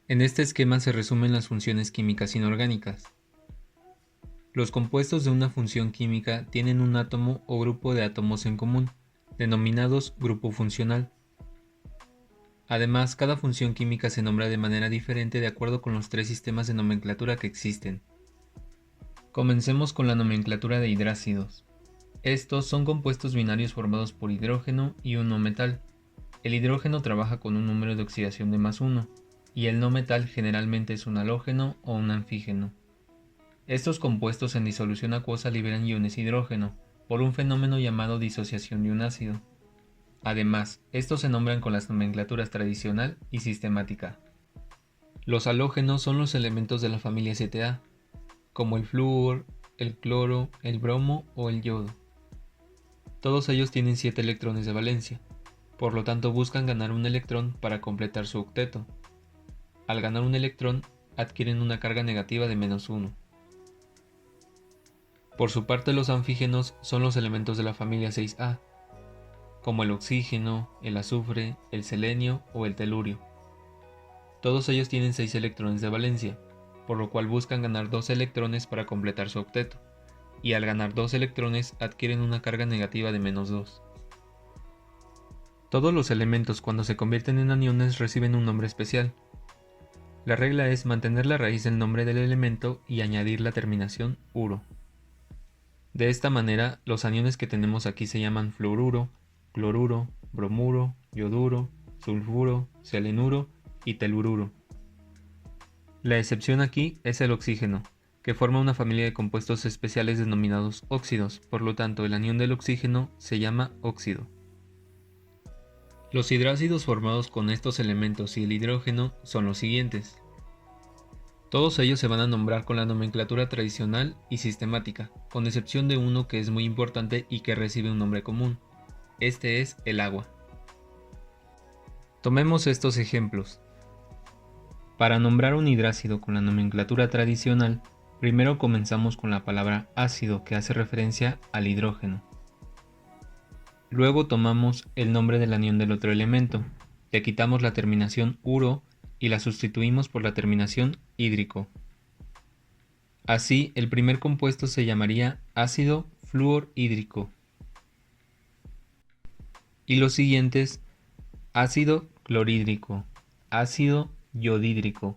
En este esquema se resumen las funciones químicas inorgánicas. Los compuestos de una función química tienen un átomo o grupo de átomos en común, denominados grupo funcional. Además, cada función química se nombra de manera diferente de acuerdo con los tres sistemas de nomenclatura que existen. Comencemos con la nomenclatura de hidrácidos. Estos son compuestos binarios formados por hidrógeno y un no metal. El hidrógeno trabaja con un número de oxidación de +1, y el no metal generalmente es un halógeno o un anfígeno. Estos compuestos en disolución acuosa liberan iones hidrógeno, por un fenómeno llamado disociación de un ácido. Además, estos se nombran con las nomenclaturas tradicional y sistemática. Los halógenos son los elementos de la familia 7A, como el flúor, el cloro, el bromo o el yodo. Todos ellos tienen 7 electrones de valencia, por lo tanto buscan ganar un electrón para completar su octeto. Al ganar un electrón, adquieren una carga negativa de -1. Por su parte, los anfígenos son los elementos de la familia 6A, como el oxígeno, el azufre, el selenio o el telurio. Todos ellos tienen 6 electrones de valencia, por lo cual buscan ganar 2 electrones para completar su octeto, y al ganar 2 electrones adquieren una carga negativa de -2. Todos los elementos cuando se convierten en aniones reciben un nombre especial. La regla es mantener la raíz del nombre del elemento y añadir la terminación uro. De esta manera, los aniones que tenemos aquí se llaman fluoruro, cloruro, bromuro, yoduro, sulfuro, selenuro y telururo. La excepción aquí es el oxígeno, que forma una familia de compuestos especiales denominados óxidos, por lo tanto el anión del oxígeno se llama óxido. Los hidrácidos formados con estos elementos y el hidrógeno son los siguientes. Todos ellos se van a nombrar con la nomenclatura tradicional y sistemática, con excepción de uno que es muy importante y que recibe un nombre común. Este es el agua. Tomemos estos ejemplos. Para nombrar un hidrácido con la nomenclatura tradicional, primero comenzamos con la palabra ácido, que hace referencia al hidrógeno. Luego tomamos el nombre del anión del otro elemento, le quitamos la terminación uro y la sustituimos por la terminación hídrico. Así, el primer compuesto se llamaría ácido fluorhídrico. Y los siguientes, ácido clorhídrico, ácido yodhídrico,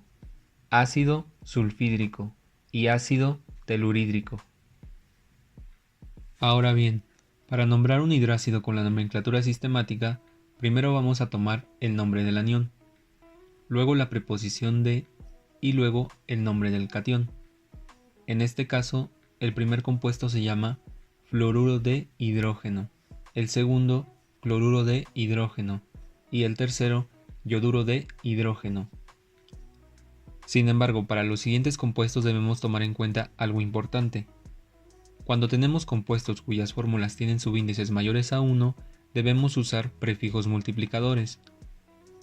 ácido sulfhídrico y ácido telurídrico. Ahora bien, para nombrar un hidrácido con la nomenclatura sistemática, primero vamos a tomar el nombre del anión, luego la preposición de y luego el nombre del catión. En este caso, el primer compuesto se llama fluoruro de hidrógeno, el segundo cloruro de hidrógeno y el tercero yoduro de hidrógeno. Sin embargo, para los siguientes compuestos debemos tomar en cuenta algo importante. Cuando tenemos compuestos cuyas fórmulas tienen subíndices mayores a 1, debemos usar prefijos multiplicadores.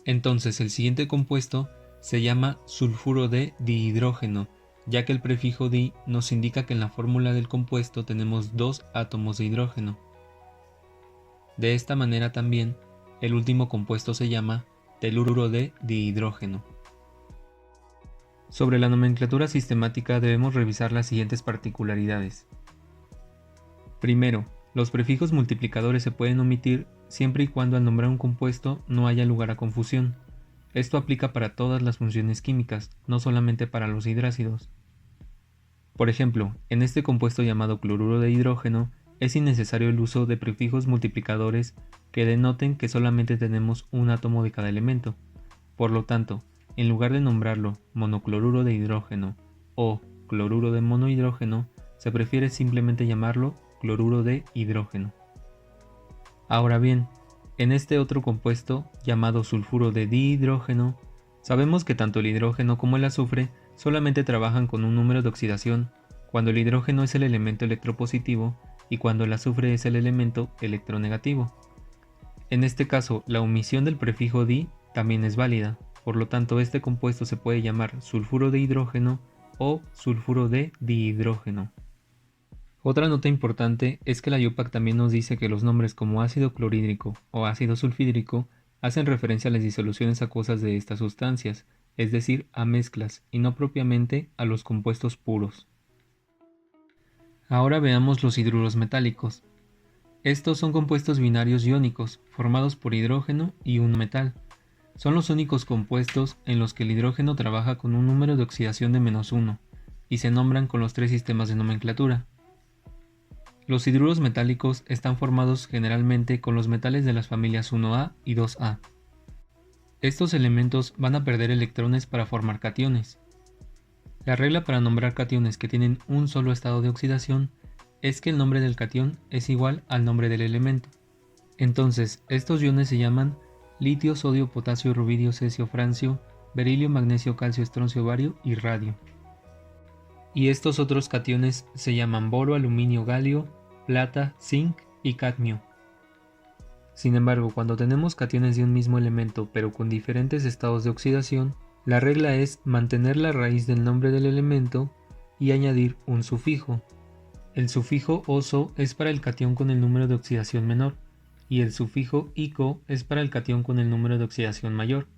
Entonces el siguiente compuesto se llama sulfuro de dihidrógeno, ya que el prefijo di nos indica que en la fórmula del compuesto tenemos 2 átomos de hidrógeno. De esta manera también, el último compuesto se llama telururo de dihidrógeno. Sobre la nomenclatura sistemática debemos revisar las siguientes particularidades. Primero, los prefijos multiplicadores se pueden omitir siempre y cuando al nombrar un compuesto no haya lugar a confusión. Esto aplica para todas las funciones químicas, no solamente para los hidrácidos. Por ejemplo, en este compuesto llamado cloruro de hidrógeno, es innecesario el uso de prefijos multiplicadores que denoten que solamente tenemos un átomo de cada elemento. Por lo tanto, en lugar de nombrarlo monocloruro de hidrógeno o cloruro de monohidrógeno, se prefiere simplemente llamarlo cloruro de hidrógeno. Ahora bien, en este otro compuesto, llamado sulfuro de dihidrógeno, sabemos que tanto el hidrógeno como el azufre solamente trabajan con un número de oxidación, cuando el hidrógeno es el elemento electropositivo y cuando el azufre es el elemento electronegativo. En este caso, la omisión del prefijo di también es válida, por lo tanto este compuesto se puede llamar sulfuro de hidrógeno o sulfuro de dihidrógeno. Otra nota importante es que la IUPAC también nos dice que los nombres como ácido clorhídrico o ácido sulfhídrico hacen referencia a las disoluciones acuosas de estas sustancias, es decir, a mezclas y no propiamente a los compuestos puros. Ahora veamos los hidruros metálicos. Estos son compuestos binarios iónicos, formados por hidrógeno y un metal. Son los únicos compuestos en los que el hidrógeno trabaja con un número de oxidación de -1, y se nombran con los 3 sistemas de nomenclatura. Los hidruros metálicos están formados generalmente con los metales de las familias 1A y 2A. Estos elementos van a perder electrones para formar cationes. La regla para nombrar cationes que tienen un solo estado de oxidación es que el nombre del catión es igual al nombre del elemento. Entonces, estos iones se llaman litio, sodio, potasio, rubidio, cesio, francio, berilio, magnesio, calcio, estroncio, bario y radio. Y estos otros cationes se llaman boro, aluminio, galio, plata, zinc y cadmio. Sin embargo, cuando tenemos cationes de un mismo elemento pero con diferentes estados de oxidación, la regla es mantener la raíz del nombre del elemento y añadir un sufijo. El sufijo oso es para el catión con el número de oxidación menor, y el sufijo ico es para el catión con el número de oxidación mayor.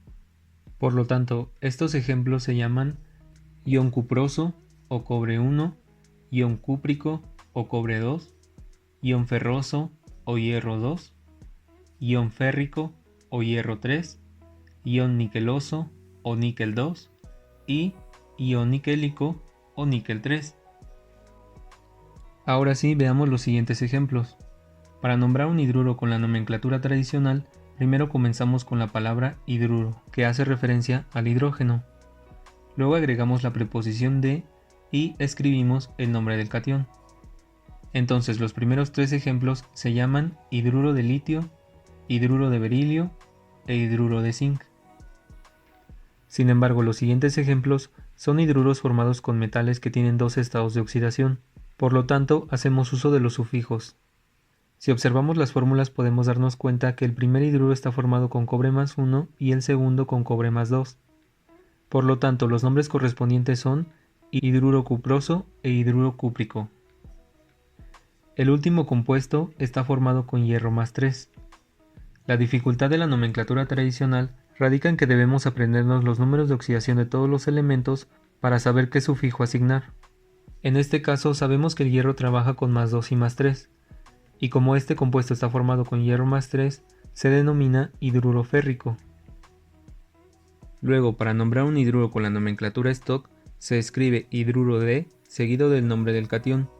Por lo tanto, estos ejemplos se llaman ion cuproso o cobre 1, ion cúprico o cobre 2, ion ferroso o hierro 2, ion férrico o hierro 3, ion niqueloso o níquel 2 y ion niquélico o níquel 3. Ahora sí, veamos los siguientes ejemplos. Para nombrar un hidruro con la nomenclatura tradicional, primero comenzamos con la palabra hidruro, que hace referencia al hidrógeno. Luego agregamos la preposición de y escribimos el nombre del catión. Entonces los primeros 3 ejemplos se llaman hidruro de litio, hidruro de berilio e hidruro de zinc. Sin embargo, los siguientes ejemplos son hidruros formados con metales que tienen 2 estados de oxidación. Por lo tanto, hacemos uso de los sufijos. Si observamos las fórmulas podemos darnos cuenta que el primer hidruro está formado con cobre más 1 y el segundo con cobre más 2. Por lo tanto, los nombres correspondientes son hidruro cuproso e hidruro cúprico. El último compuesto está formado con hierro más 3. La dificultad de la nomenclatura tradicional radica en que debemos aprendernos los números de oxidación de todos los elementos para saber qué sufijo asignar. En este caso sabemos que el hierro trabaja con más 2 y más 3, y como este compuesto está formado con hierro más 3, se denomina hidruro férrico. Luego, para nombrar un hidruro con la nomenclatura stock, se escribe hidruro de seguido del nombre del catión,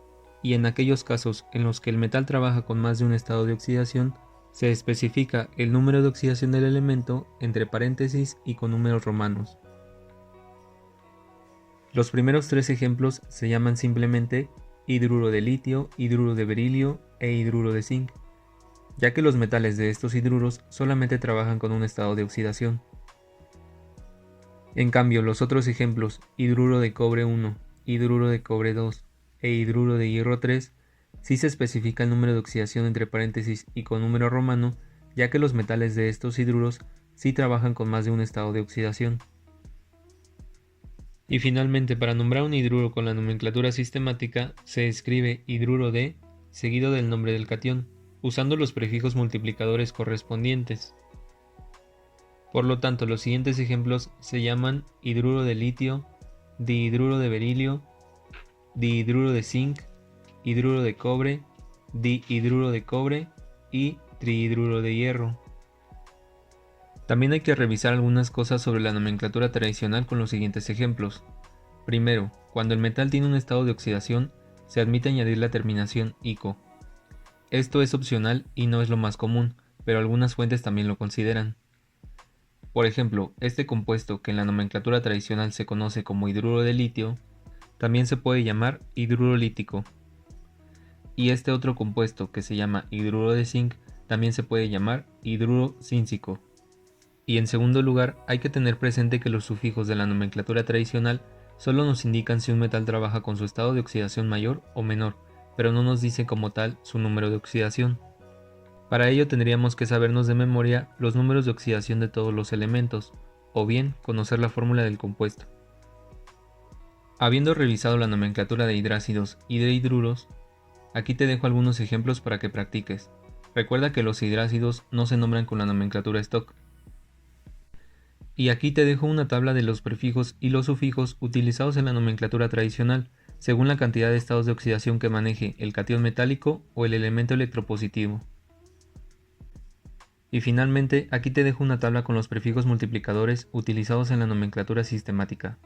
y en aquellos casos en los que el metal trabaja con más de un estado de oxidación, se especifica el número de oxidación del elemento entre paréntesis y con números romanos. Los primeros 3 ejemplos se llaman simplemente hidruro de litio, hidruro de berilio e hidruro de zinc, ya que los metales de estos hidruros solamente trabajan con un estado de oxidación. En cambio, los otros ejemplos, hidruro de cobre 1, hidruro de cobre 2 e hidruro de hierro 3, sí se especifica el número de oxidación entre paréntesis y con número romano, ya que los metales de estos hidruros sí trabajan con más de un estado de oxidación. Y finalmente, para nombrar un hidruro con la nomenclatura sistemática, se escribe hidruro de seguido del nombre del catión, usando los prefijos multiplicadores correspondientes. Por lo tanto, los siguientes ejemplos se llaman hidruro de litio, dihidruro de berilio, dihidruro de zinc, hidruro de cobre, dihidruro de cobre y trihidruro de hierro. También hay que revisar algunas cosas sobre la nomenclatura tradicional con los siguientes ejemplos. Primero, cuando el metal tiene un estado de oxidación, se admite añadir la terminación ico. Esto es opcional y no es lo más común, pero algunas fuentes también lo consideran. Por ejemplo, este compuesto que en la nomenclatura tradicional se conoce como hidruro de litio, también se puede llamar hidruro lítico. Y este otro compuesto que se llama hidruro de zinc también se puede llamar hidruro zíncico. Y en segundo lugar, hay que tener presente que los sufijos de la nomenclatura tradicional solo nos indican si un metal trabaja con su estado de oxidación mayor o menor, pero no nos dice como tal su número de oxidación. Para ello tendríamos que sabernos de memoria los números de oxidación de todos los elementos, o bien conocer la fórmula del compuesto. Habiendo revisado la nomenclatura de hidrácidos y de hidruros, aquí te dejo algunos ejemplos para que practiques. Recuerda que los hidrácidos no se nombran con la nomenclatura stock. Y aquí te dejo una tabla de los prefijos y los sufijos utilizados en la nomenclatura tradicional, según la cantidad de estados de oxidación que maneje el catión metálico o el elemento electropositivo. Y finalmente, aquí te dejo una tabla con los prefijos multiplicadores utilizados en la nomenclatura sistemática.